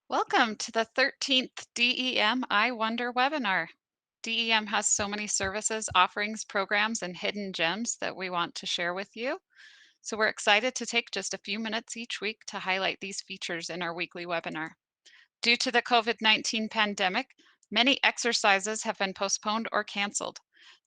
Welcome to the 13th DEM I Wonder webinar. DEM has so many services, offerings, programs, and hidden gems that we want to share with you. So we're excited to take just a few minutes each week to highlight these features in our weekly webinar. Due to the COVID-19 pandemic, many exercises have been postponed or canceled.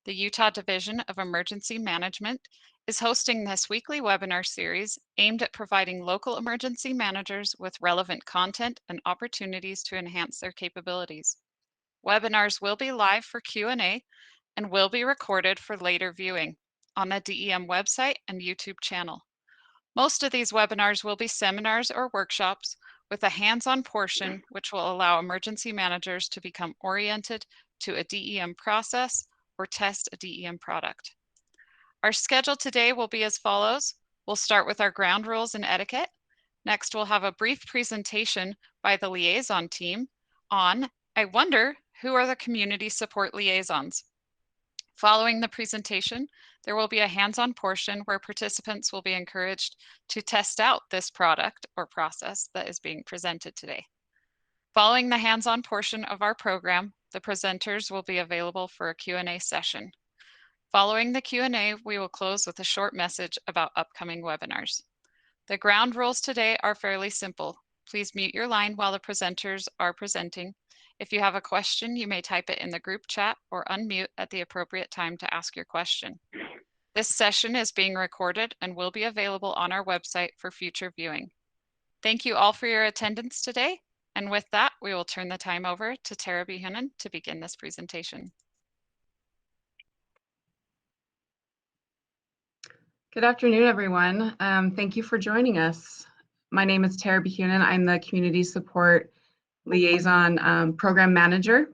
The Utah Division of Emergency Management is hosting this weekly webinar series aimed at providing local emergency managers with relevant content and opportunities to enhance their capabilities. Webinars will be live for Q&A and will be recorded for later viewing on the DEM website and YouTube channel. Most of these webinars will be seminars or workshops with a hands-on portion which will allow emergency managers to become oriented to a DEM process or test a DEM product. Our schedule today will be as follows. We'll start with our ground rules and etiquette. Next, we'll have a brief presentation by the Liaison team on, I wonder, who are the community support liaisons? Following the presentation, there will be a hands-on portion where participants will be encouraged to test out this product or process that is being presented today. Following the hands-on portion of our program, the presenters will be available for a Q&A session. Following the Q&A, we will close with a short message about upcoming webinars. The ground rules today are fairly simple. Please mute your line while the presenters are presenting. If you have a question, you may type it in the group chat or unmute at the appropriate time to ask your question. This session is being recorded and will be available on our website for future viewing. Thank you all for your attendance today. And with that, we will turn the time over to Tara Behunen to begin this presentation. Good afternoon, everyone. Thank you for joining us. My name is Tara Behunen. I'm the Community Support Liaison Program Manager.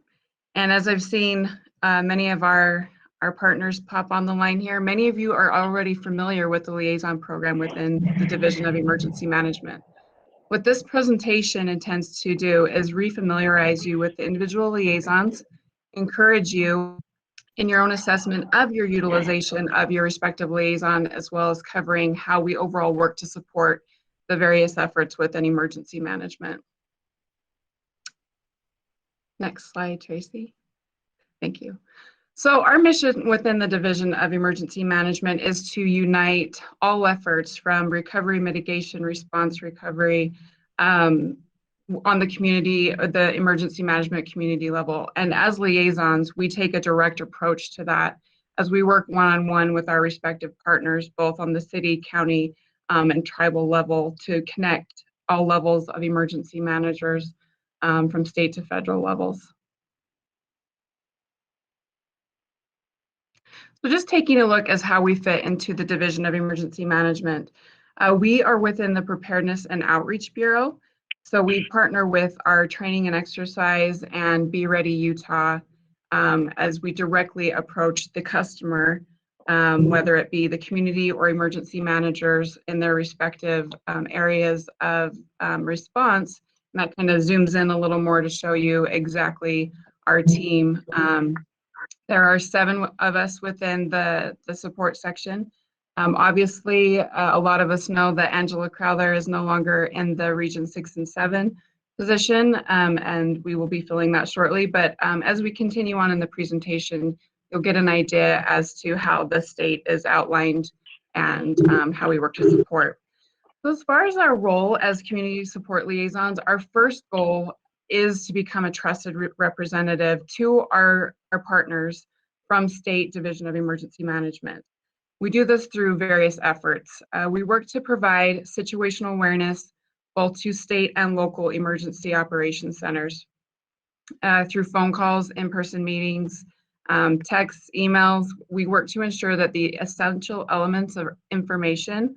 And as I've seen many of our partners pop on the line here, many of you are already familiar with the Liaison program within the Division of Emergency Management. What this presentation intends to do is refamiliarize you with the individual liaisons, encourage you in your own assessment of your utilization of your respective liaison, as well as covering how we overall work to support the various efforts within emergency management. Next slide, Tracy. Thank you. So our mission within the Division of Emergency Management is to unite all efforts from recovery, mitigation, response, recovery, on the community, the emergency management community level. And as liaisons, we take a direct approach to that as we work one-on-one with our respective partners, both on the city, county, and tribal level to connect all levels of emergency managers from state to federal levels. So just taking a look as how we fit into the Division of Emergency Management. We are within the Preparedness and Outreach Bureau. So we partner with our training and exercise and Be Ready Utah as we directly approach the customer, whether it be the community or emergency managers in their respective areas of response. And that kind of zooms in a little more to show you exactly our team. There are 7 of us within the support section. Obviously, a lot of us know that Angela Crowther is no longer in the Region 6 and 7 position, and we will be filling that shortly. But as we continue on in the presentation, you'll get an idea as to how the state is outlined and how we work to support. So as far as our role as community support liaisons, our first goal is to become a trusted representative to our partners from State Division of Emergency Management. We do this through various efforts. We work to provide situational awareness both to state and local emergency operations centers through phone calls, in-person meetings, texts, emails. We work to ensure that the essential elements of information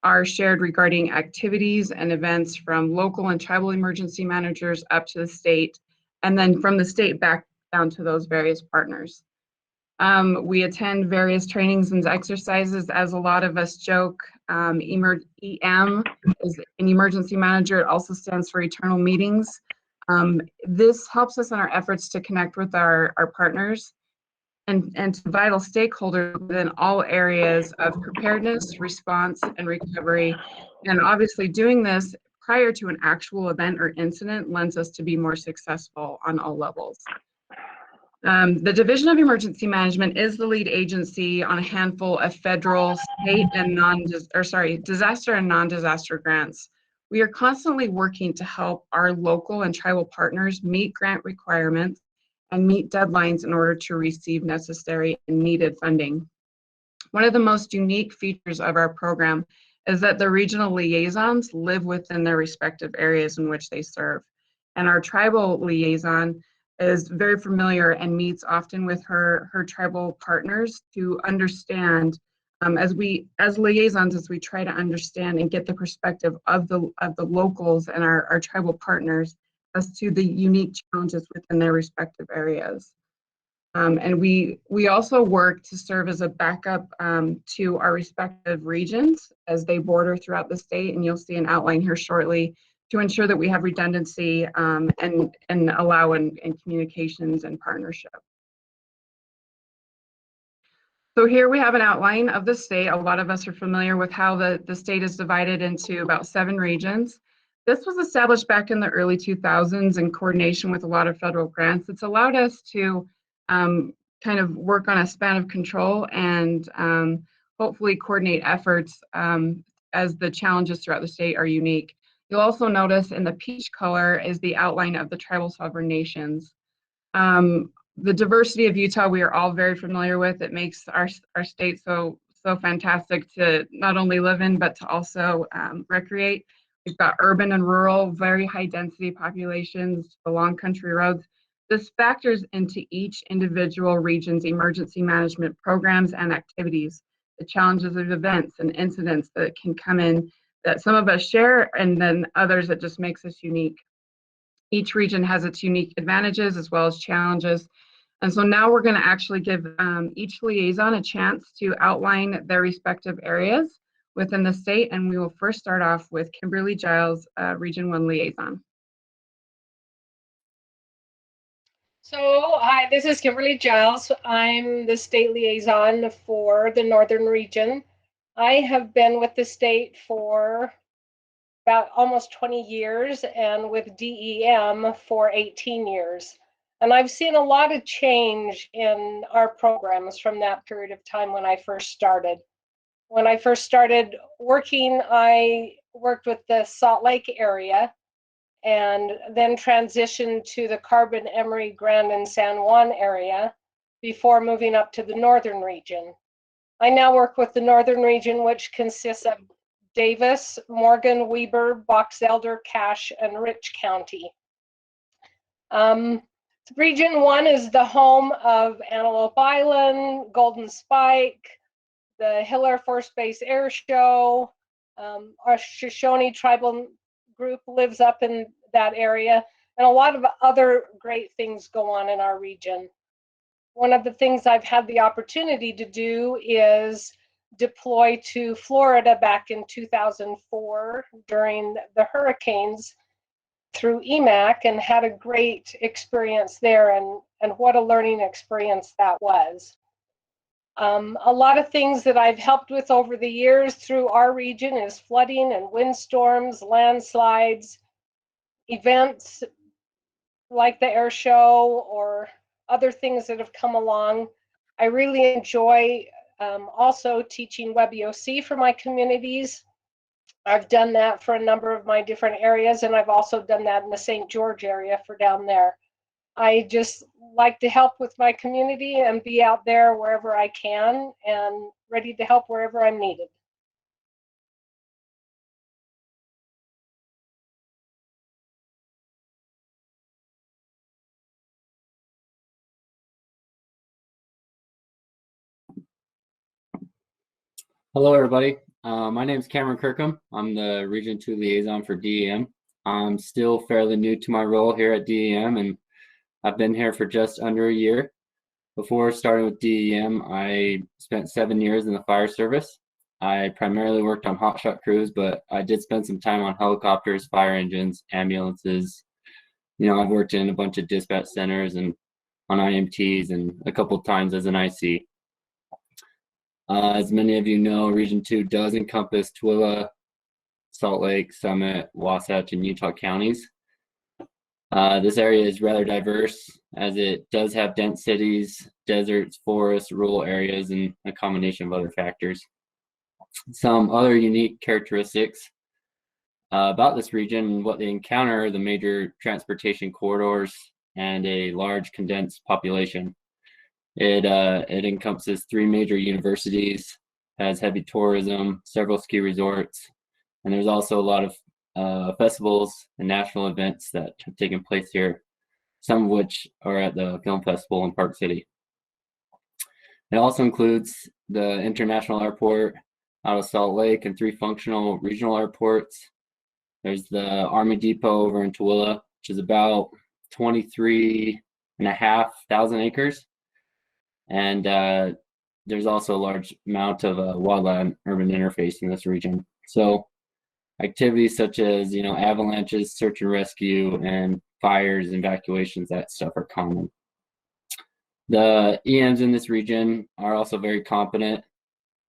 are shared regarding activities and events from local and tribal emergency managers up to the state, and then from the state back down to those various partners. We attend various trainings and exercises. As a lot of us joke, EM is an emergency manager. It also stands for Eternal Meetings. This helps us in our efforts to connect with our partners and to vital stakeholders within all areas of preparedness, response, and recovery. And obviously doing this prior to an actual event or incident lends us to be more successful on all levels. The Division of Emergency Management is the lead agency on a handful of federal, state, and disaster and non-disaster grants. We are constantly working to help our local and tribal partners meet grant requirements and meet deadlines in order to receive necessary and needed funding. One of the most unique features of our program is that the regional liaisons live within their respective areas in which they serve. And our tribal liaison is very familiar and meets often with her tribal partners to understand, as liaisons, as we try to understand and get the perspective of the locals and our tribal partners as to the unique challenges within their respective areas. And we also work to serve as a backup to our respective regions as they border throughout the state, and you'll see an outline here shortly to ensure that we have redundancy and allow in communications and partnership. So here we have an outline of the state. A lot of us are familiar with how the state is divided into about 7 regions. This was established back in the early 2000s in coordination with a lot of federal grants. It's allowed us to kind of work on a span of control and hopefully coordinate efforts as the challenges throughout the state are unique. You'll also notice in the peach color is the outline of the tribal sovereign nations. The diversity of Utah we are all very familiar with. It makes our state so fantastic to not only live in, but to also recreate. We've got urban and rural, very high density populations, the long country roads. This factors into each individual region's emergency management programs and activities, the challenges of events and incidents that can come in that some of us share and then others that just makes us unique. Each region has its unique advantages as well as challenges. And so now we're going to actually give each liaison a chance to outline their respective areas within the state. And we will first start off with Kimberly Giles, Region 1 Liaison. So, hi, this is Kimberly Giles. I'm the state liaison for the Northern region. I have been with the state for about almost 20 years and with DEM for 18 years. And I've seen a lot of change in our programs from that period of time when I first started. When I first started working, I worked with the Salt Lake area and then transitioned to the Carbon, Emery, Grand, and San Juan area before moving up to the Northern region. I now work with the Northern region, which consists of Davis, Morgan, Weber, Box Elder, Cache, and Rich County. Region 1 is the home of Antelope Island, Golden Spike, the Hill Air Force Base Air Show. Our Shoshone tribal group lives up in that area, and a lot of other great things go on in our region. One of the things I've had the opportunity to do is deploy to Florida back in 2004 during the hurricanes through EMAC and had a great experience there, and what a learning experience that was. A lot of things that I've helped with over the years through our region is flooding and windstorms, landslides, events like the air show or other things that have come along. I really enjoy also teaching WebEOC for my communities. I've done that for a number of my different areas, and I've also done that in the St. George area for down there. I just like to help with my community and be out there wherever I can and ready to help wherever I'm needed. Hello, everybody. My name is Cameron Kirkham. I'm the Region 2 Liaison for DEM. I'm still fairly new to my role here at DEM, and I've been here for just under a year. Before starting with DEM, I spent 7 years in the fire service. I primarily worked on hotshot crews, but I did spend some time on helicopters, fire engines, ambulances. You know, I've worked in a bunch of dispatch centers and on IMTs and a couple of times as an IC. As many of you know, Region 2 does encompass Tooele, Salt Lake, Summit, Wasatch, and Utah counties. This area is rather diverse as it does have dense cities, deserts, forests, rural areas, and a combination of other factors. Some other unique characteristics about this region and what they encounter are the major transportation corridors and a large condensed population. It encompasses 3 major universities, has heavy tourism, several ski resorts, and there's also a lot of festivals and national events that have taken place here, some of which are at the film festival in Park City. It also includes the international airport out of Salt Lake and 3 functional regional airports. There's the Army Depot over in Tooele, which is about 23,500 acres. And there's also a large amount of wildland urban interface in this region. So activities such as, avalanches, search and rescue, and fires, evacuations, that stuff are common. The EMs in this region are also very competent.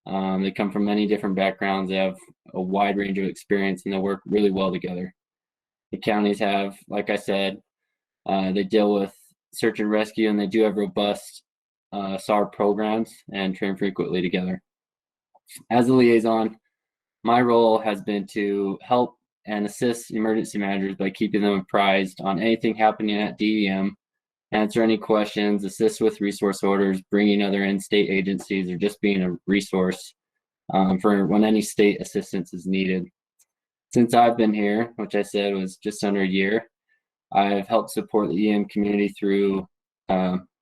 They come from many different backgrounds. They have a wide range of experience and they work really well together. The counties have, like I said, they deal with search and rescue, and they do have robust SAR programs and train frequently together. As a liaison, my role has been to help and assist emergency managers by keeping them apprised on anything happening at DEM, answer any questions, assist with resource orders, bringing other in-state agencies, or just being a resource for when any state assistance is needed. Since I've been here, which I said was just under a year, I've helped support the EM community through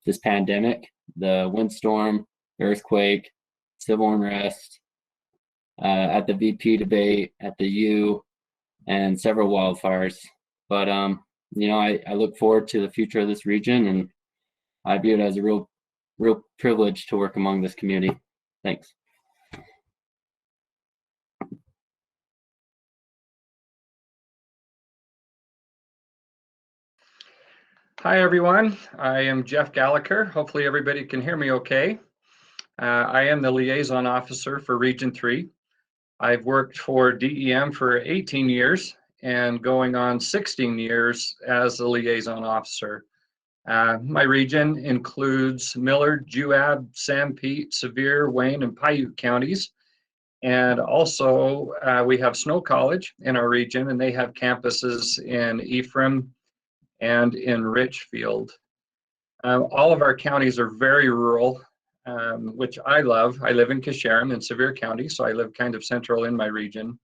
this pandemic, the windstorm, earthquake, civil unrest, at the VP debate, at the U, and several wildfires. But I look forward to the future of this region, and I view it as a real privilege to work among this community. Thanks. Hi, everyone. I am Jeff Gallagher. Hopefully everybody can hear me okay. I am the liaison officer for Region 3. I've worked for DEM for 18 years and going on 16 years as a liaison officer. My region includes Millard, Juab, Sanpete, Sevier, Wayne, and Paiute counties. And also we have Snow College in our region, and they have campuses in Ephraim and in Richfield. All of our counties are very rural, which I love. I live in Casharon in Sevier County, so I live kind of central in my region.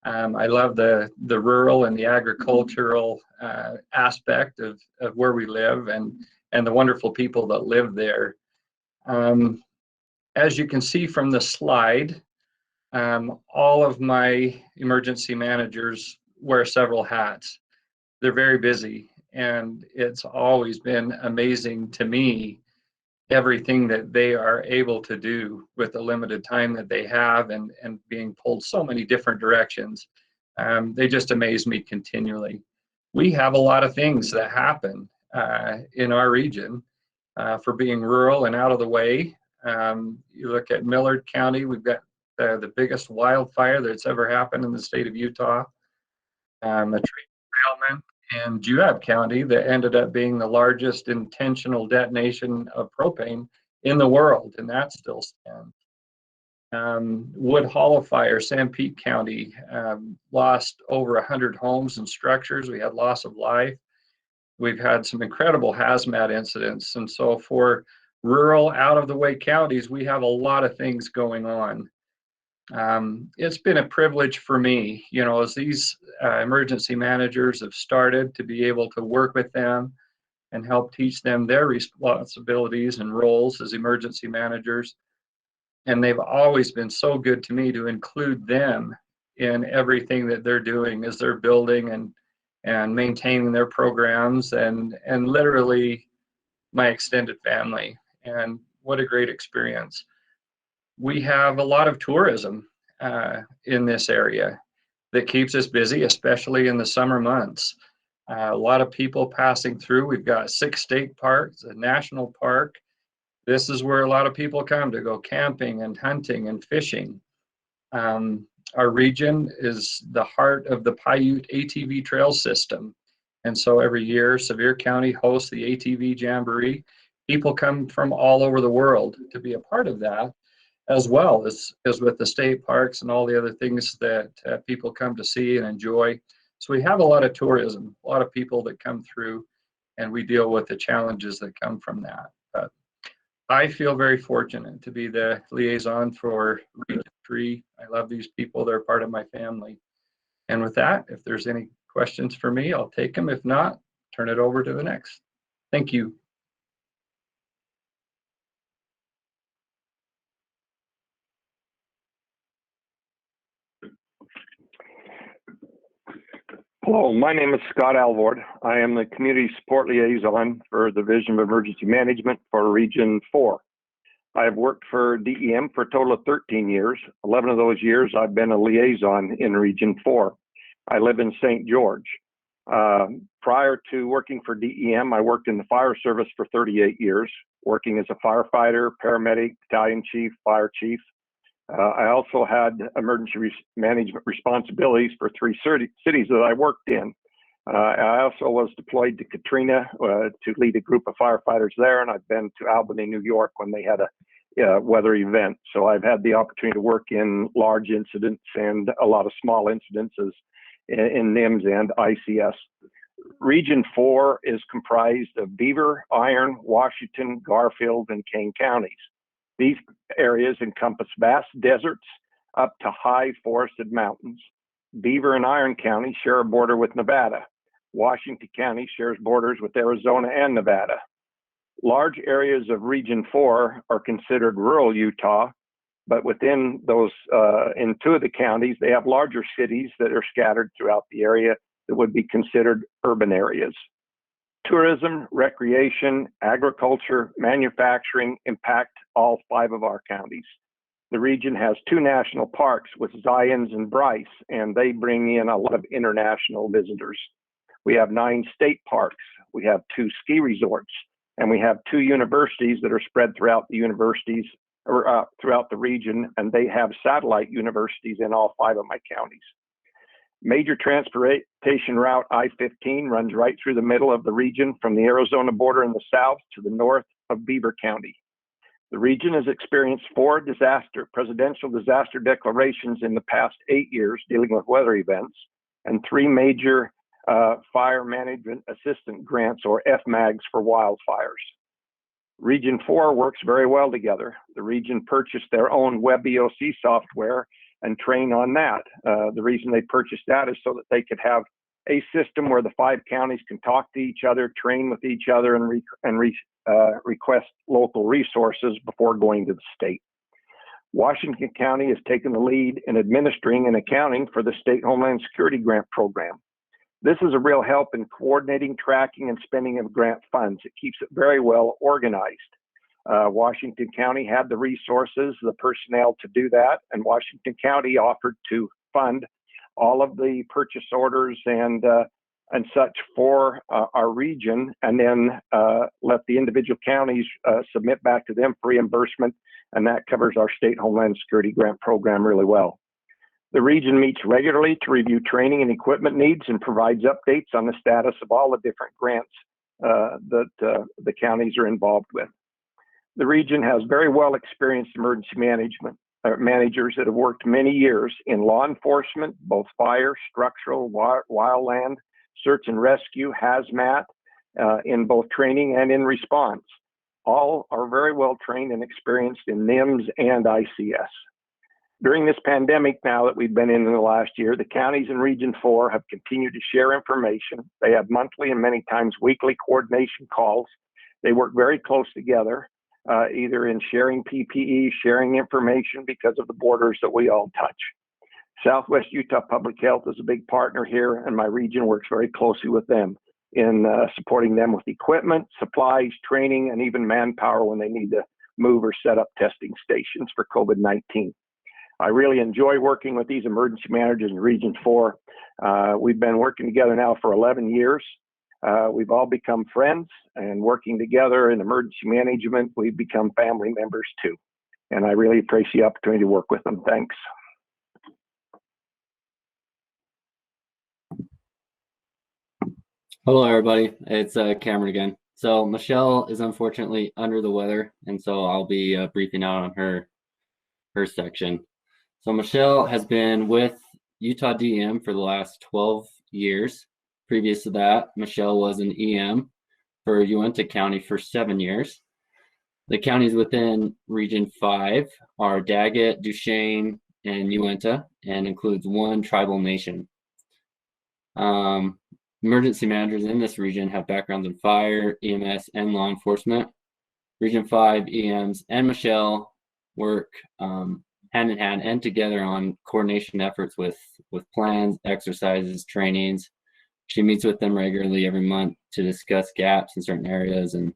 I love the rural and the agricultural aspect of where we live and the wonderful people that live there. As you can see from the slide, all of my emergency managers wear several hats. They're very busy, and it's always been amazing to me everything that they are able to do with the limited time that they have and being pulled so many different directions. They just amaze me continually. We have a lot of things that happen in our region for being rural and out of the way. You look at Millard County, we've got the biggest wildfire that's ever happened in the state of Utah. A tree derailment in Juab County that ended up being the largest intentional detonation of propane in the world, and that still stands. Wood Hollow Fire, Sanpete County, lost over 100 homes and structures. We had loss of life. We've had some incredible hazmat incidents, and so for rural, out-of-the-way counties, we have a lot of things going on. It's been a privilege for me, as these emergency managers have started to be able to work with them and help teach them their responsibilities and roles as emergency managers. And they've always been so good to me to include them in everything that they're doing as they're building and maintaining their programs and literally my extended family. And what a great experience. We have a lot of tourism in this area that keeps us busy, especially in the summer months. A lot of people passing through. We've got 6 state parks, a national park. This is where a lot of people come to go camping and hunting and fishing. Our region is the heart of the Paiute ATV trail system. And so every year, Sevier County hosts the ATV Jamboree. People come from all over the world to be a part of that, as well as with the state parks and all the other things that people come to see and enjoy. So we have a lot of tourism, a lot of people that come through, and we deal with the challenges that come from that. But I feel very fortunate to be the liaison for Region 3. I love these people. They're part of my family. And with that, if there's any questions for me, I'll take them. If not, turn it over to the next. Thank you. Hello, my name is Scott Alvord. I am the Community Support Liaison for the Division of Emergency Management for Region 4. I have worked for DEM for a total of 13 years. 11 of those years I've been a liaison in Region 4. I live in St. George. Prior to working for DEM, I worked in the fire service for 38 years, working as a firefighter, paramedic, battalion chief, fire chief. I also had emergency management responsibilities for 3 cities that I worked in. I also was deployed to Katrina to lead a group of firefighters there, and I've been to Albany, New York when they had a weather event. So I've had the opportunity to work in large incidents and a lot of small incidences in NIMS and ICS. Region 4 is comprised of Beaver, Iron, Washington, Garfield, and Kane counties. These areas encompass vast deserts up to high forested mountains. Beaver and Iron County share a border with Nevada. Washington County shares borders with Arizona and Nevada. Large areas of Region 4 are considered rural Utah, but within those, in 2 of the counties, they have larger cities that are scattered throughout the area that would be considered urban areas. Tourism, recreation, agriculture, manufacturing impact all 5 of our counties. The region has 2 national parks with Zions and Bryce, and they bring in a lot of international visitors. We have 9 state parks. We have 2 ski resorts, and we have 2 universities that are spread throughout the universities or throughout the region, and they have satellite universities in all 5 of my counties. Major transportation route I-15 runs right through the middle of the region from the Arizona border in the south to the north of Beaver County. The region has experienced 4 presidential disaster declarations in the past 8 years dealing with weather events, and 3 major fire management assistant grants or FMAGs for wildfires. Region 4 works very well together. The region purchased their own WebEOC software and train on that. The reason they purchased that is so that they could have a system where the 5 counties can talk to each other, train with each other, and request local resources before going to the state. Washington County has taken the lead in administering and accounting for the State Homeland Security Grant Program. This is a real help in coordinating, tracking, and spending of grant funds. It keeps it very well organized. Washington County had the resources, the personnel to do that, and Washington County offered to fund all of the purchase orders and such for our region, and then let the individual counties submit back to them for reimbursement, and that covers our State Homeland Security Grant Program really well. The region meets regularly to review training and equipment needs and provides updates on the status of all the different grants that the counties are involved with. The region has very well experienced emergency management managers that have worked many years in law enforcement, both fire, structural, wildland, search and rescue, hazmat, in both training and in response. All are very well trained and experienced in NIMS and ICS. During this pandemic now that we've been in the last year, the counties in Region 4 have continued to share information. They have monthly and many times weekly coordination calls. They work very close together, either in sharing PPE, sharing information because of the borders that we all touch. Southwest Utah Public Health is a big partner here, and my region works very closely with them in supporting them with equipment, supplies, training, and even manpower when they need to move or set up testing stations for COVID-19. I really enjoy working with these emergency managers in Region 4. We've been working together now for 11 years. We've all become friends, and working together in emergency management, we've become family members too. And I really appreciate the opportunity to work with them. Thanks. Hello, everybody. It's Cameron again. So Michelle is unfortunately under the weather, and so I'll be briefing out on her section. So Michelle has been with Utah DEM for the last 12 years. Previous to that, Michelle was an EM for Uinta County for 7 years. The counties within Region 5 are Daggett, Duchesne, and Uinta, and includes one tribal nation. Emergency managers in this region have backgrounds in fire, EMS, and law enforcement. Region 5 EMs and Michelle work hand in hand and together on coordination efforts with plans, exercises, trainings. She meets with them regularly every month to discuss gaps in certain areas and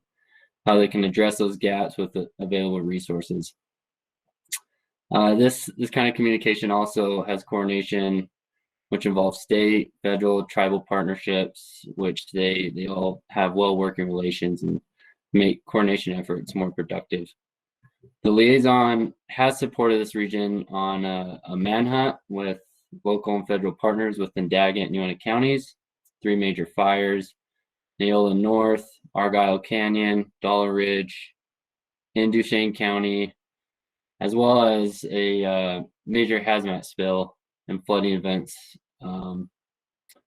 how they can address those gaps with the available resources. This kind of communication also has coordination, which involves state, federal, tribal partnerships, which they all have well working relations and make coordination efforts more productive. The liaison has supported this region on a manhunt with local and federal partners within Daggett and Uinta counties, 3 major fires, Neola North, Argyle Canyon, Dollar Ridge, in Duchesne County, as well as a major hazmat spill and flooding events,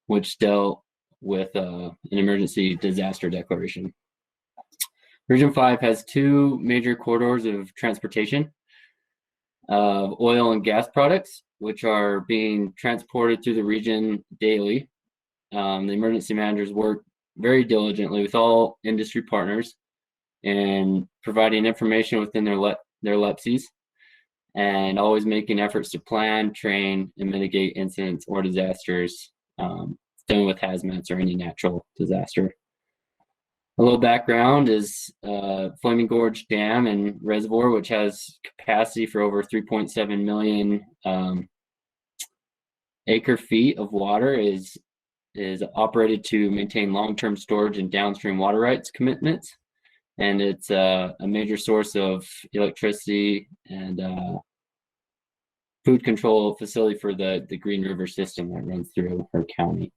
which dealt with an emergency disaster declaration. Region 5 has 2 major corridors of transportation of oil and gas products, which are being transported through the region daily. The emergency managers work very diligently with all industry partners in providing information within their LEPSIs and always making efforts to plan, train, and mitigate incidents or disasters dealing with hazmats or any natural disaster. A little background is Flaming Gorge Dam and Reservoir, which has capacity for over 3.7 million acre feet of water, is operated to maintain long-term storage and downstream water rights commitments. And it's a major source of electricity and food control facility for the Green River system that runs through her county.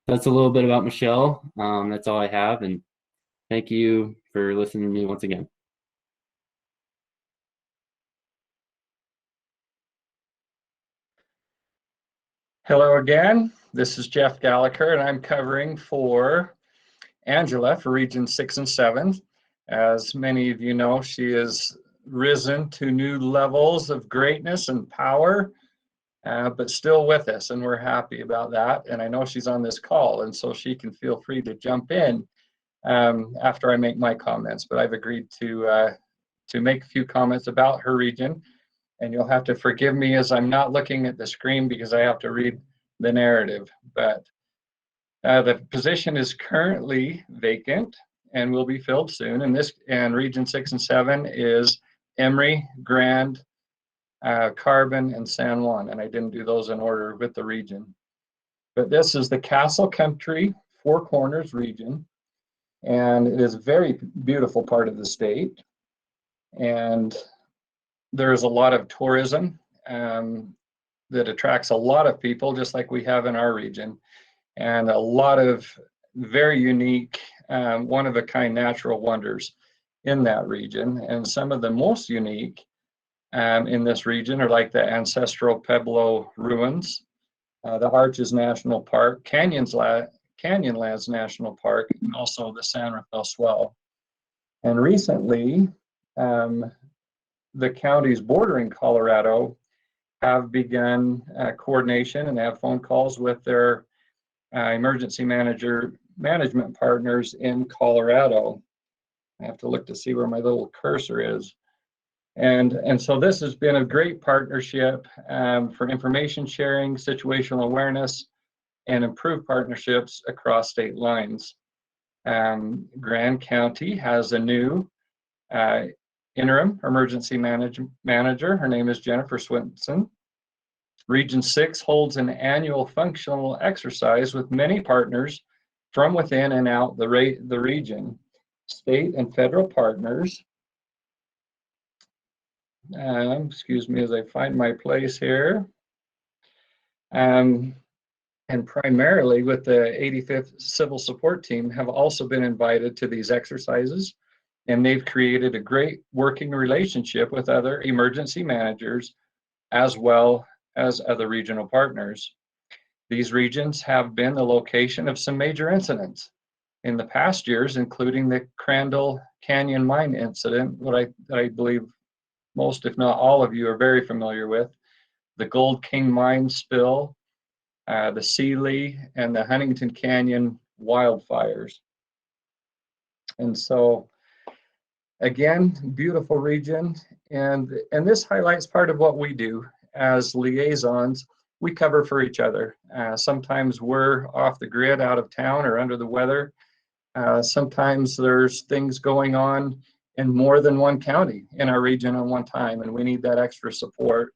That's a little bit about Michelle. That's all I have, and thank you for listening to me once again. Hello again. This is Jeff Gallagher, and I'm covering for Angela for Region 6 and 7. As many of you know, she has risen to new levels of greatness and power, but still with us, and we're happy about that. And I know she's on this call, and so she can feel free to jump in after I make my comments. But I've agreed to make a few comments about her region, and you'll have to forgive me as I'm not looking at the screen because I have to read the narrative. But the position is currently vacant and will be filled soon. And Region 6 and 7 is Emory, Grand, Carbon, and San Juan. And I didn't do those in order with the region. But this is the Castle Country Four Corners region. And it is a very beautiful part of the state. And there's a lot of tourism that attracts a lot of people, just like we have in our region, and a lot of very unique, one-of-a-kind natural wonders in that region. And some of the most unique in this region are like the ancestral Pueblo ruins, the Arches National Park, Canyonlands National Park, and also the San Rafael Swell. And recently, the counties bordering Colorado have begun coordination and have phone calls with their emergency management partners in Colorado. I have to look to see where my little cursor is. And so this has been a great partnership for information sharing, situational awareness, and improved partnerships across state lines. Grand County has a new interim emergency manager. Her name is Jennifer Swinson. Region 6 holds an annual functional exercise with many partners from within and out the region, state and federal partners. Excuse me as I find my place here. and primarily with the 85th Civil Support Team have also been invited to these exercises, and they've created a great working relationship with other emergency managers as well as other regional partners. These regions have been the location of some major incidents in the past years, including the Crandall Canyon mine incident, what I believe most, if not all of you, are very familiar with, the Gold King mine spill, the Sealy, and the Huntington Canyon wildfires. And so, again, beautiful region, and this highlights part of what we do as liaisons. We cover for each other. Sometimes we're off the grid, out of town, or under the weather. Sometimes there's things going on in more than one county in our region at one time, and we need that extra support.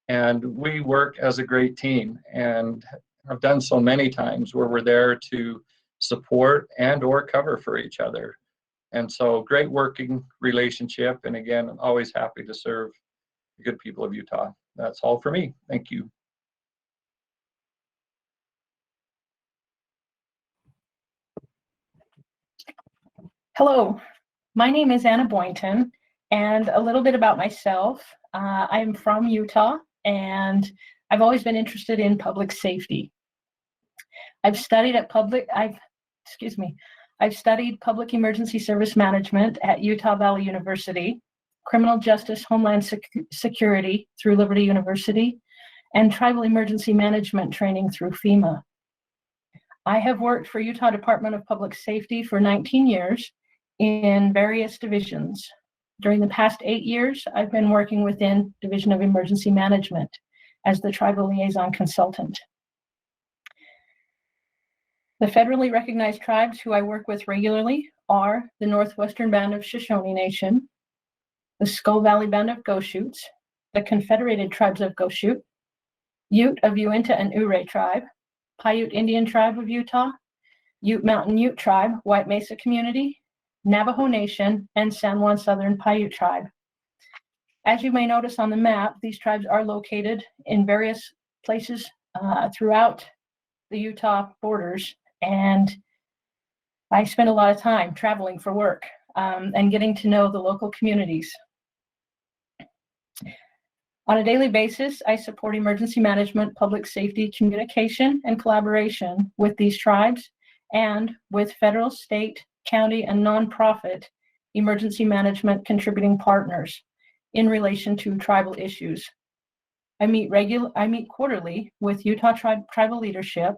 And we work as a great team, and I've done so many times where we're there to support and or cover for each other. And so great working relationship. And again, I'm always happy to serve the good people of Utah. That's all for me. Thank you. Hello, my name is Anna Boynton, and a little bit about myself. I'm from Utah, and I've always been interested in public safety. I've studied public emergency service management at Utah Valley University, criminal justice homeland security through Liberty University, and tribal emergency management training through FEMA. I have worked for Utah Department of Public Safety for 19 years in various divisions. During the past 8 years, I've been working within Division of Emergency Management as the Tribal Liaison Consultant. The federally recognized tribes who I work with regularly are the Northwestern Band of Shoshone Nation, the Skull Valley Band of Goshutes, the Confederated Tribes of Goshute, Ute of Uinta and Ouray Tribe, Paiute Indian Tribe of Utah, Ute Mountain Ute Tribe, White Mesa Community, Navajo Nation, and San Juan Southern Paiute Tribe. As you may notice on the map, these tribes are located in various places throughout the Utah borders, and I spend a lot of time traveling for work and getting to know the local communities. On a daily basis, I support emergency management, public safety, communication, and collaboration with these tribes and with federal, state, county, and nonprofit emergency management contributing partners in relation to tribal issues. I meet quarterly with Utah tribal leadership.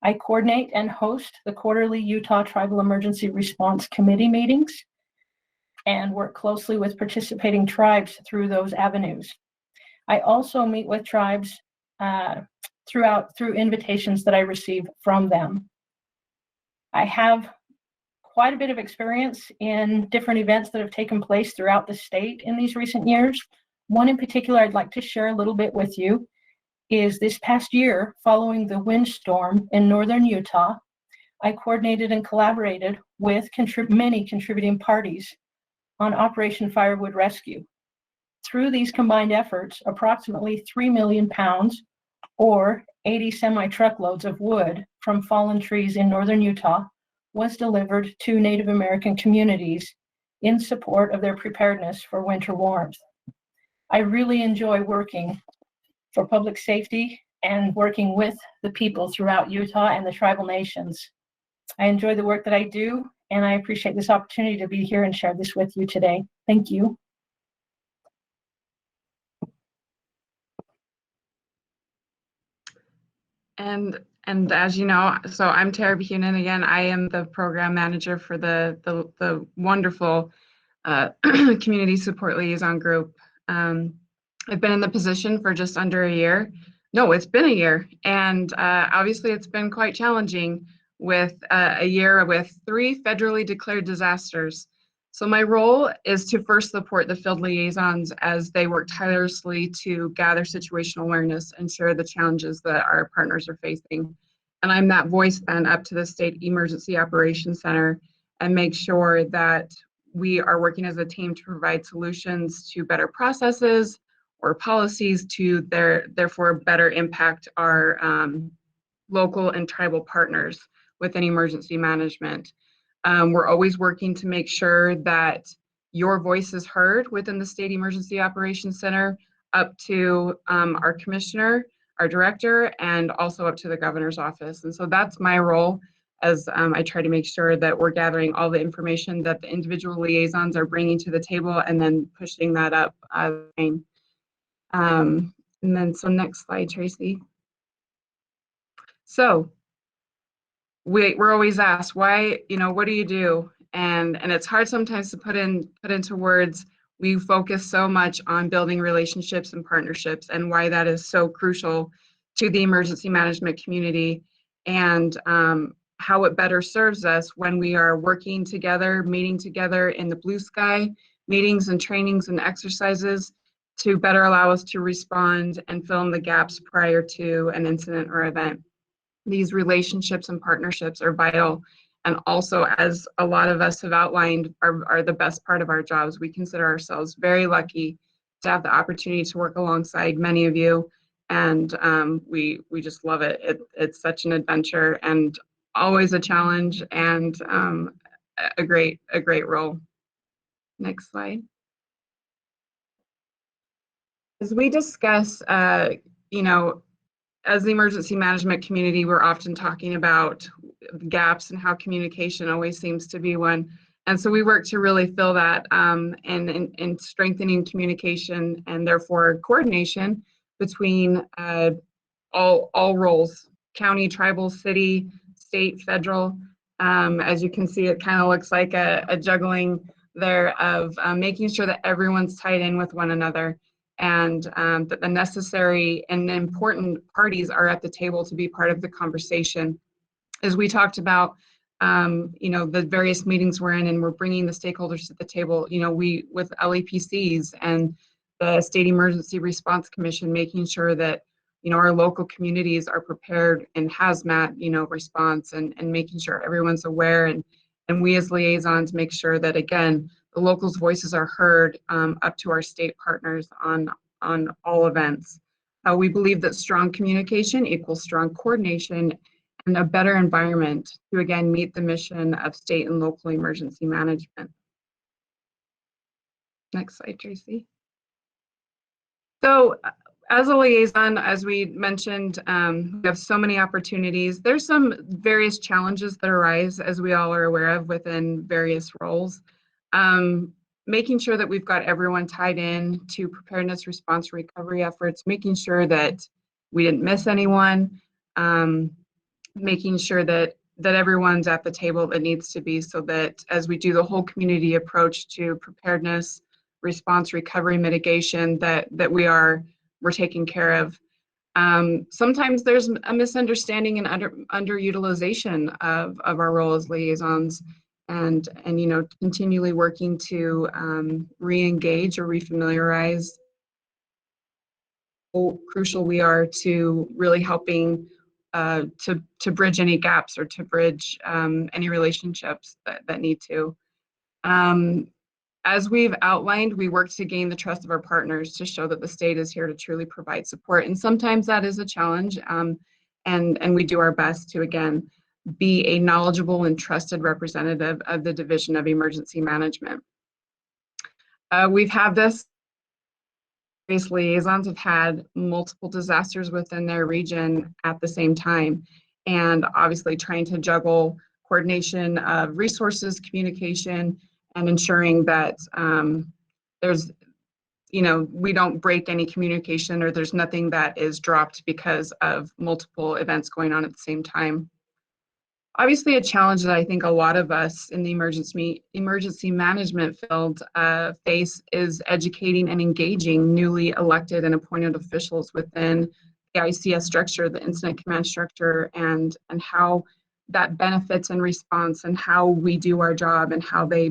I coordinate and host the quarterly Utah Tribal Emergency Response Committee meetings and work closely with participating tribes through those avenues. I also meet with tribes through invitations that I receive from them. I have quite a bit of experience in different events that have taken place throughout the state in these recent years. One in particular I'd like to share a little bit with you is this past year, following the windstorm in northern Utah, I coordinated and collaborated with many contributing parties on Operation Firewood Rescue. Through these combined efforts, approximately 3 million pounds or 80 semi-truckloads of wood from fallen trees in northern Utah was delivered to Native American communities in support of their preparedness for winter warmth. I really enjoy working for public safety and working with the people throughout Utah and the tribal nations. I enjoy the work that I do, and I appreciate this opportunity to be here and share this with you today. Thank you. And as you know, so I'm Tara Buchanan again. I am the program manager for the wonderful community support liaison group. I've been in the position for just under a year. No, it's been a year, and obviously it's been quite challenging with a year with 3 federally declared disasters. So my role is to first support the field liaisons as they work tirelessly to gather situational awareness and share the challenges that our partners are facing. And I'm that voice then up to the State Emergency Operations Center and make sure that we are working as a team to provide solutions to better processes or policies to therefore better impact our local and tribal partners within emergency management. We're always working to make sure that your voice is heard within the State Emergency Operations Center, up to our commissioner, our director, and also up to the governor's office. And so that's my role, as I try to make sure that we're gathering all the information that the individual liaisons are bringing to the table and then pushing that up. And then, so next slide, Tracy. So we're always asked, why, what do you do? And it's hard sometimes to put into words. We focus so much on building relationships and partnerships, and why that is so crucial to the emergency management community, and how it better serves us when we are working together, meeting together in the blue sky, meetings and trainings and exercises to better allow us to respond and fill in the gaps prior to an incident or event. These relationships and partnerships are vital, and also, as a lot of us have outlined, are the best part of our jobs. We consider ourselves very lucky to have the opportunity to work alongside many of you, and we just love it. It's such an adventure and always a challenge, and a great role. Next slide. As we discuss, as the emergency management community, we're often talking about gaps and how communication always seems to be one. And so we work to really fill that and strengthening communication, and therefore coordination between all roles: county, tribal, city, state, federal. As you can see, it kind of looks like a juggling there of making sure that everyone's tied in with one another, and that the necessary and important parties are at the table to be part of the conversation. As we talked about, the various meetings we're in, and we're bringing the stakeholders to the table, we, with LEPCs and the State Emergency Response Commission, making sure that, our local communities are prepared in hazmat, response, and making sure everyone's aware, and we as liaisons make sure that, again, the locals' voices are heard up to our state partners on all events. We believe that strong communication equals strong coordination and a better environment to, again, meet the mission of state and local emergency management. Next slide, Tracy. So as a liaison, as we mentioned, we have so many opportunities. There's some various challenges that arise, as we all are aware of, within various roles. Making sure that we've got everyone tied in to preparedness, response, recovery efforts, making sure that we didn't miss anyone, making sure that everyone's at the table that needs to be, so that as we do the whole community approach to preparedness, response, recovery, mitigation, that we're taking care of. Sometimes there's a misunderstanding and underutilization of our role as liaisons, and continually working to re-engage or refamiliarize how crucial we are to really helping to bridge any gaps, or to bridge any relationships that need to. As we've outlined, we work to gain the trust of our partners to show that the state is here to truly provide support. And sometimes that is a challenge, and we do our best to, again, be a knowledgeable and trusted representative of the Division of Emergency Management. We've had this. Various liaisons have had multiple disasters within their region at the same time, and obviously trying to juggle coordination of resources, communication, and ensuring that there's, we don't break any communication, or there's nothing that is dropped because of multiple events going on at the same time. Obviously, a challenge that I think a lot of us in the emergency management field face is educating and engaging newly elected and appointed officials within the ICS structure, the incident command structure, and how that benefits in response, and how we do our job, and how they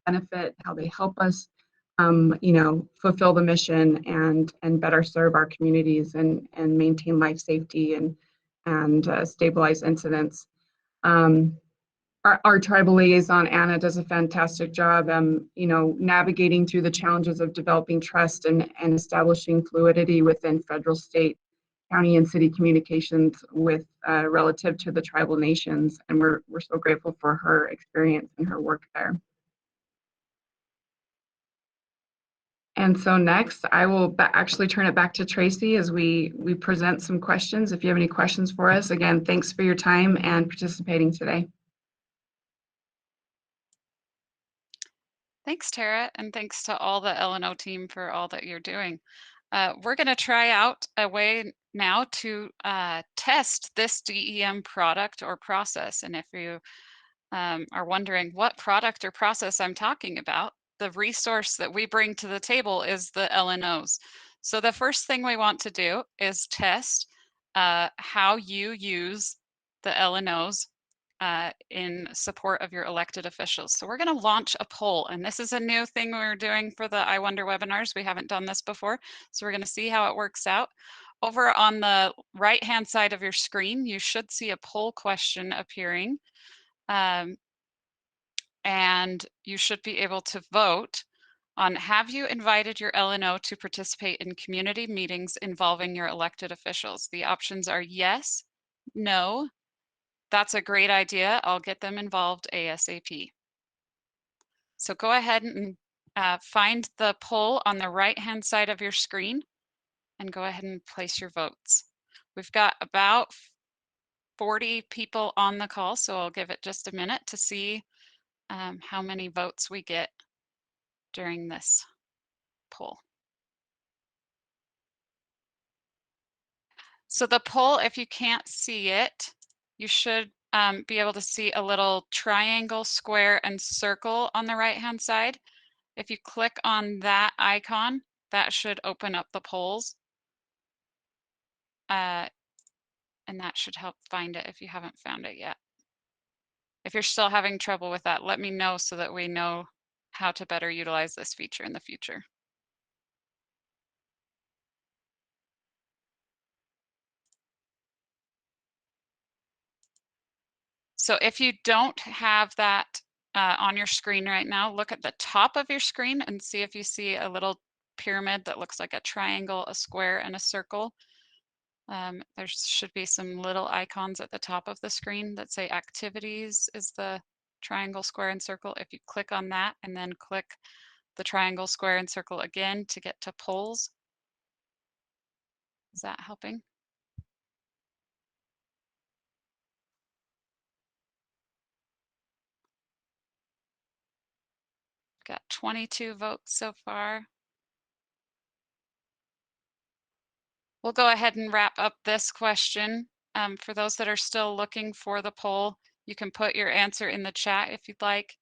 benefit, how they help us, fulfill the mission and better serve our communities and maintain life safety and stabilize incidents. Our tribal liaison, Anna, does a fantastic job, navigating through the challenges of developing trust and establishing fluidity within federal, state, county and city communications with relative to the tribal nations. And we're so grateful for her experience and her work there. And so next, I will actually turn it back to Tracy as we present some questions. If you have any questions for us, again, thanks for your time and participating today. Thanks, Tara, and thanks to all the L&O team for all that you're doing. We're going to try out a way now to test this DEM product or process. And if you are wondering what product or process I'm talking about, the resource that we bring to the table is the L&Os. So the first thing we want to do is test how you use the L&Os in support of your elected officials. So we're going to launch a poll, and this is a new thing we're doing for the I Wonder webinars. We haven't done this before, so we're going to see how it works out. Over on the right-hand side of your screen, you should see a poll question appearing. And you should be able to vote on, have you invited your L&O to participate in community meetings involving your elected officials? The options are yes, no, that's a great idea, I'll get them involved ASAP. So go ahead and find the poll on the right-hand side of your screen and go ahead and place your votes. We've got about 40 people on the call, so I'll give it just a minute to see how many votes we get during this poll. So the poll, if you can't see it, you should be able to see a little triangle, square, and circle on the right-hand side. If you click on that icon, that should open up the polls. And that should help find it if you haven't found it yet. If you're still having trouble with that, let me know so that we know how to better utilize this feature in the future. So if you don't have that on your screen right now, look at the top of your screen and see if you see a little pyramid that looks like a triangle, a square, and a circle. There should be some little icons at the top of the screen that say activities is the triangle, square, and circle. If you click on that and then click the triangle, square, and circle again to get to polls. Is that helping? Got 22 votes so far. We'll go ahead and wrap up this question. For those that are still looking for the poll, you can put your answer in the chat if you'd like.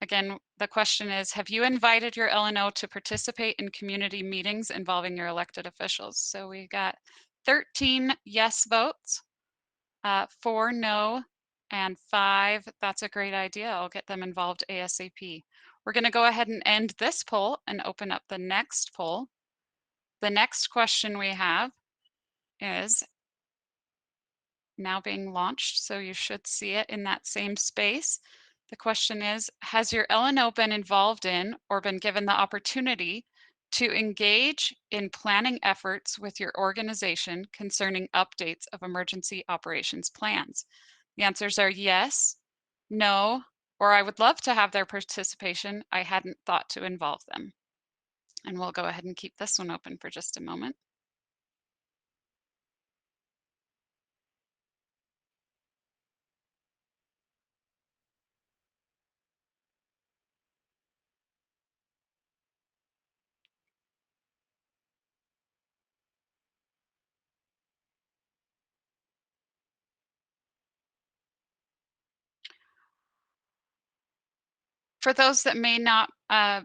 Again, the question is, have you invited your L&O to participate in community meetings involving your elected officials? So we got 13 yes votes, 4 no, and 5, that's a great idea, I'll get them involved ASAP. We're going to go ahead and end this poll and open up the next poll. The next question we have is now being launched, so you should see it in that same space. The question is, has your L&O been involved in or been given the opportunity to engage in planning efforts with your organization concerning updates of emergency operations plans? The answers are yes, no, or I would love to have their participation. I hadn't thought to involve them. And we'll go ahead and keep this one open for just a moment. For those that may not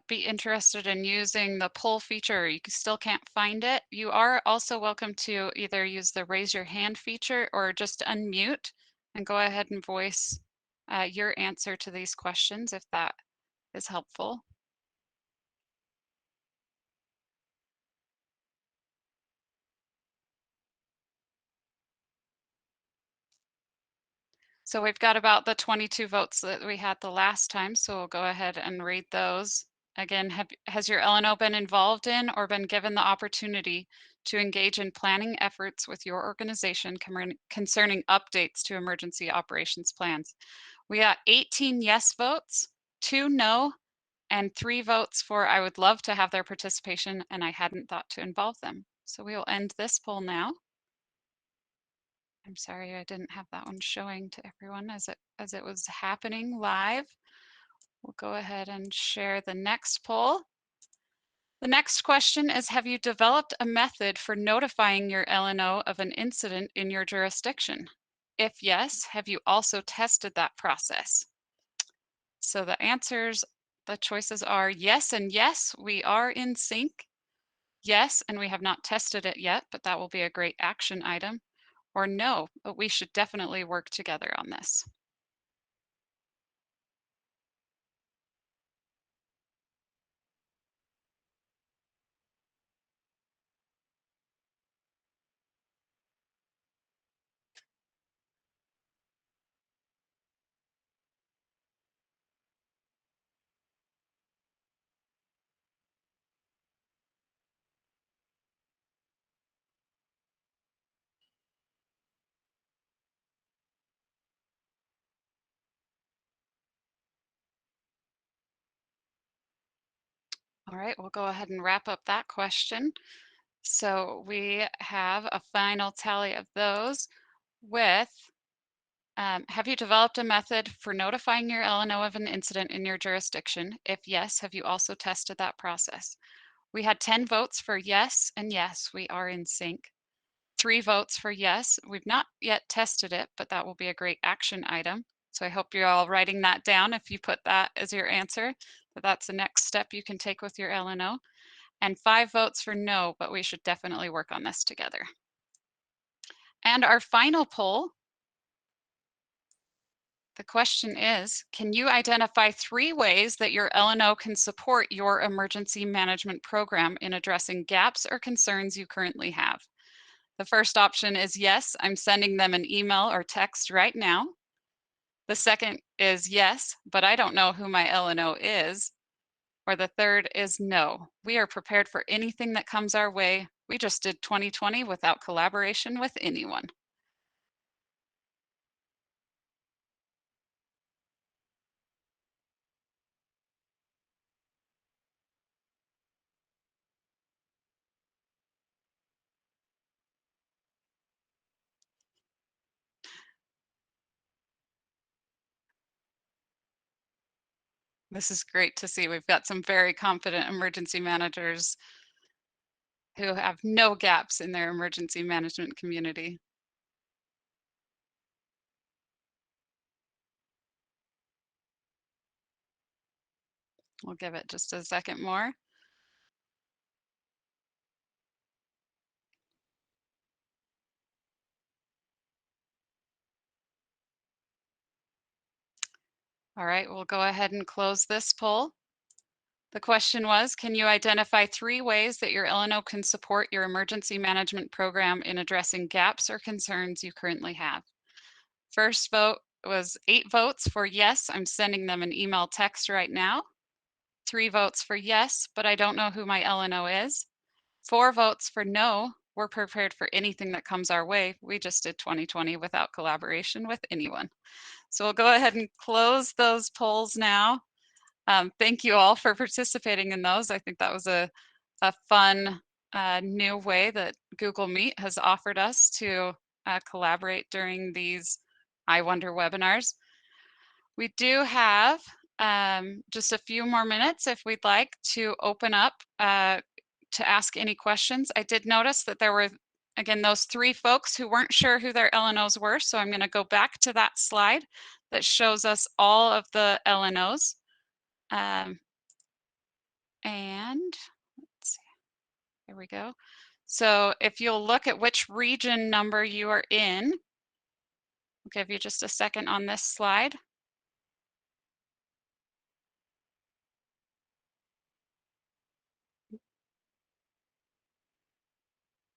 be interested in using the poll feature, you still can't find it, you are also welcome to either use the raise your hand feature or just unmute and go ahead and voice your answer to these questions if that is helpful. So we've got about the 22 votes that we had the last time, so we'll go ahead and read those. Again, has your L&O been involved in or been given the opportunity to engage in planning efforts with your organization concerning updates to emergency operations plans. We got 18 yes votes, 2 no, and 3 votes for I would love to have their participation and I hadn't thought to involve them. So we will end this poll now. I'm sorry I didn't have that one showing to everyone as it was happening live. We'll go ahead and share the next poll. The next question is, have you developed a method for notifying your LNO of an incident in your jurisdiction? If yes, have you also tested that process? So the choices are yes and yes, we are in sync. Yes, and we have not tested it yet, but that will be a great action item. Or no, but we should definitely work together on this. All right, we'll go ahead and wrap up that question. So we have a final tally of those with, have you developed a method for notifying your LNO of an incident in your jurisdiction? If yes, have you also tested that process? We had 10 votes for yes, and yes, we are in sync. 3 votes for yes. We've not yet tested it, but that will be a great action item. So I hope you're all writing that down if you put that as your answer, but that's the next step you can take with your LNO. And 5 votes for no, but we should definitely work on this together. And our final poll, the question is, can you identify 3 ways that your LNO can support your emergency management program in addressing gaps or concerns you currently have? The first option is yes, I'm sending them an email or text right now. The second is yes, but I don't know who my LNO is. Or the third is no, we are prepared for anything that comes our way. We just did 2020 without collaboration with anyone. This is great to see. We've got some very confident emergency managers who have no gaps in their emergency management community. We'll give it just a second more. All right, we'll go ahead and close this poll. The question was, can you identify 3 ways that your LNO can support your emergency management program in addressing gaps or concerns you currently have? First vote was 8 votes for yes, I'm sending them an email text right now. 3 votes for yes, but I don't know who my LNO is. 4 votes for no, we're prepared for anything that comes our way. We just did 2020 without collaboration with anyone. So we'll go ahead and close those polls now. Thank you all for participating in those. I think that was a fun new way that Google Meet has offered us to collaborate during these I Wonder webinars. We do have just a few more minutes if we'd like to open up to ask any questions. I did notice that there were, again, those 3 folks who weren't sure who their LNOs were. So I'm going to go back to that slide that shows us all of the LNOs. And let's see, there we go. So if you'll look at which region number you are in, I'll give you just a second on this slide.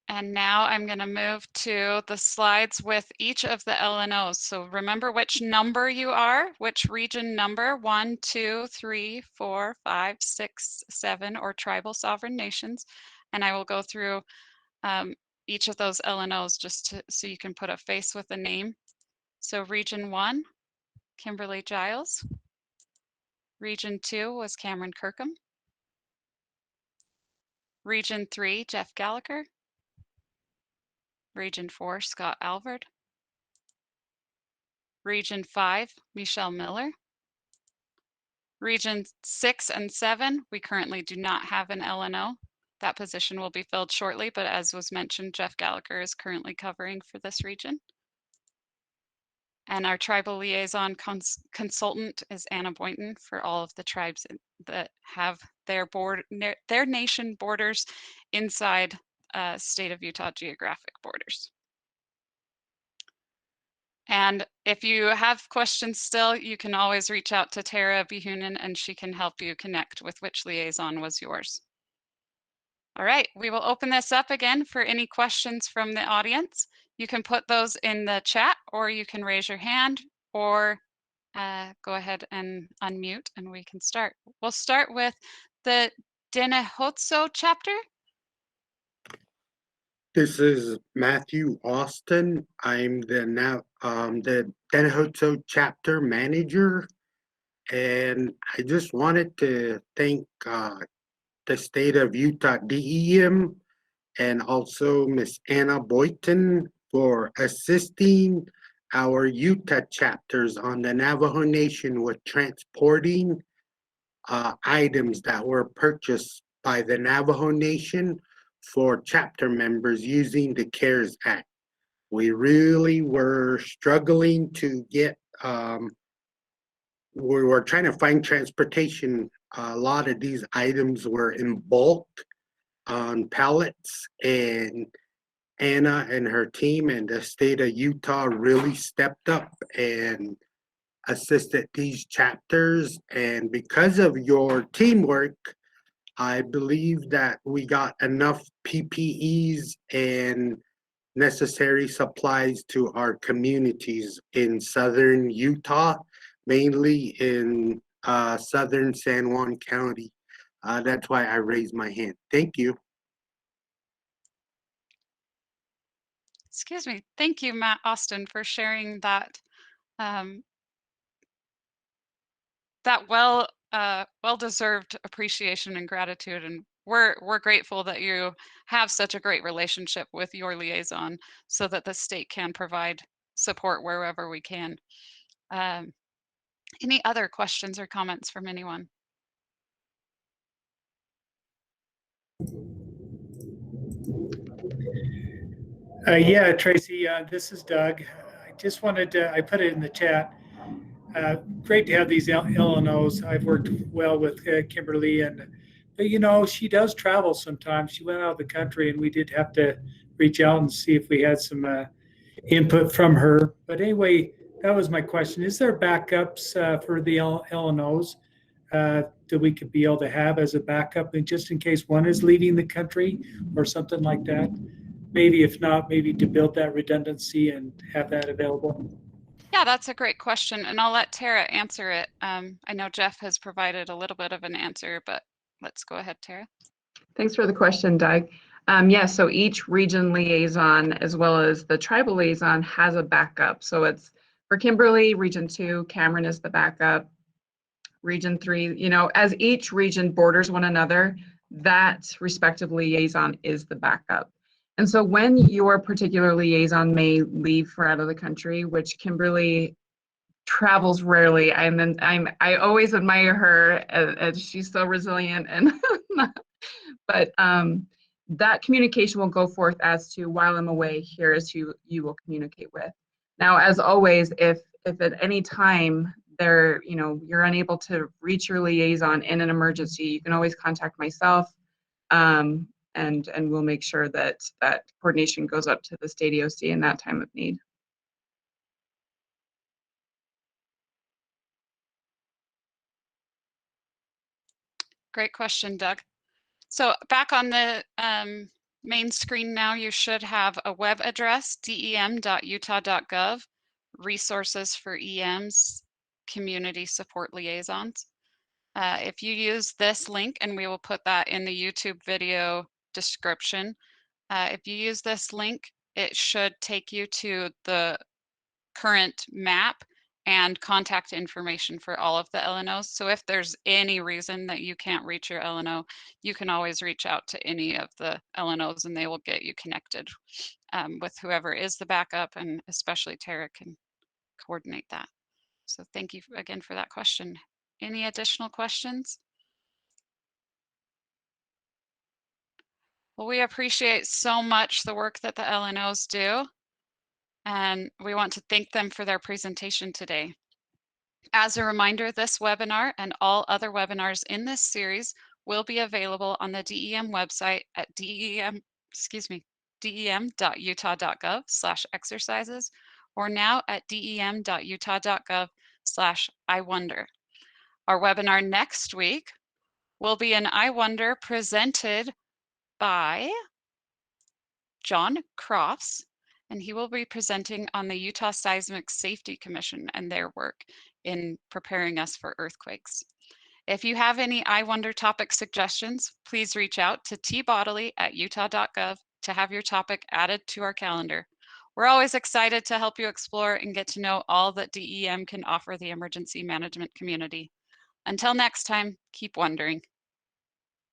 And now I'm going to move to the slides with each of the LNOs. So remember which number you are, which region number, 1, 2, 3, 4, 5, 6, 7, or tribal sovereign nations. And I will go through each of those LNOs so you can put a face with a name. So Region 1, Kimberly Giles. Region 2 was Cameron Kirkham. Region 3, Jeff Gallagher. Region 4, Scott Alvord. Region 5, Michelle Miller. Region 6 and 7, we currently do not have an LNO. That position will be filled shortly, but as was mentioned, Jeff Gallagher is currently covering for this region. And our tribal liaison consultant is Anna Boynton for all of the tribes that have their nation borders inside state of Utah geographic borders. And if you have questions still, you can always reach out to Tara Bihunen and she can help you connect with which liaison was yours. All right, we will open this up again for any questions from the audience. You can put those in the chat or you can raise your hand or go ahead and unmute and we can start. We'll start with the Denehotso chapter. This is Matthew Austin. I'm the Denehotso chapter manager, and I just wanted to thank the state of Utah DEM and also Miss Anna Boynton for assisting our Utah chapters on the Navajo Nation with transporting items that were purchased by the Navajo Nation for chapter members using the CARES Act. We really were struggling to get, we were trying to find transportation. A lot of these items were in bulk on pallets, and Anna and her team and the state of Utah really stepped up and assisted these chapters. And because of your teamwork, I believe that we got enough PPEs and necessary supplies to our communities in southern Utah, mainly in southern San Juan County. That's why I raised my hand. Thank you. Excuse me. Thank you, Matt Austin, for sharing that that well-deserved appreciation and gratitude. And we're grateful that you have such a great relationship with your liaison so that the state can provide support wherever we can. Any other questions or comments from anyone? Yeah, Tracy, this is Doug. I just wanted to, I put it in the chat. Great to have these LNOs. I've worked well with Kimberly, but you know, she does travel sometimes. She went out of the country and we did have to reach out and see if we had some input from her. But anyway, that was my question. Is there backups for the LNOs that we could be able to have as a backup, and just in case one is leaving the country or something like that? Maybe if not, maybe to build that redundancy and have that available. Yeah, that's a great question, and I'll let Tara answer it. I know Jeff has provided a little bit of an answer, but let's go ahead, Tara. Thanks for the question, Doug. Yeah, so each region liaison as well as the tribal liaison has a backup. So it's for Kimberly, Region 2, Cameron is the backup. Region 3, you know, as each region borders one another, that respective liaison is the backup. And so when your particular liaison may leave for out of the country, which Kimberly travels rarely, I always admire her as she's so resilient, and but that communication will go forth as to, while I'm away, here is who you will communicate with. Now, as always, if at any time you're unable to reach your liaison in an emergency, you can always contact myself. And we'll make sure that coordination goes up to the state EOC in that time of need. Great question, Doug. So back on the main screen now, you should have a web address, dem.utah.gov, resources for EMs, community support liaisons. If you use this link, and we will put that in the YouTube video description, If you use this link, it should take you to the current map and contact information for all of the LNOs. So if there's any reason that you can't reach your LNO, you can always reach out to any of the LNOs and they will get you connected with whoever is the backup, and especially Tara can coordinate that. So thank you again for that question. Any additional questions? Well, we appreciate so much the work that the LNOs do, and we want to thank them for their presentation today. As a reminder, this webinar and all other webinars in this series will be available on the DEM website at dem.utah.gov/exercises or now at dem.utah.gov/iwonder. Our webinar next week will be an I Wonder presented by John Crofts, and he will be presenting on the Utah Seismic Safety Commission and their work in preparing us for earthquakes. If you have any I Wonder topic suggestions, please reach out to tbodley@utah.gov to have your topic added to our calendar. We're always excited to help you explore and get to know all that DEM can offer the emergency management community. Until next time, keep wondering.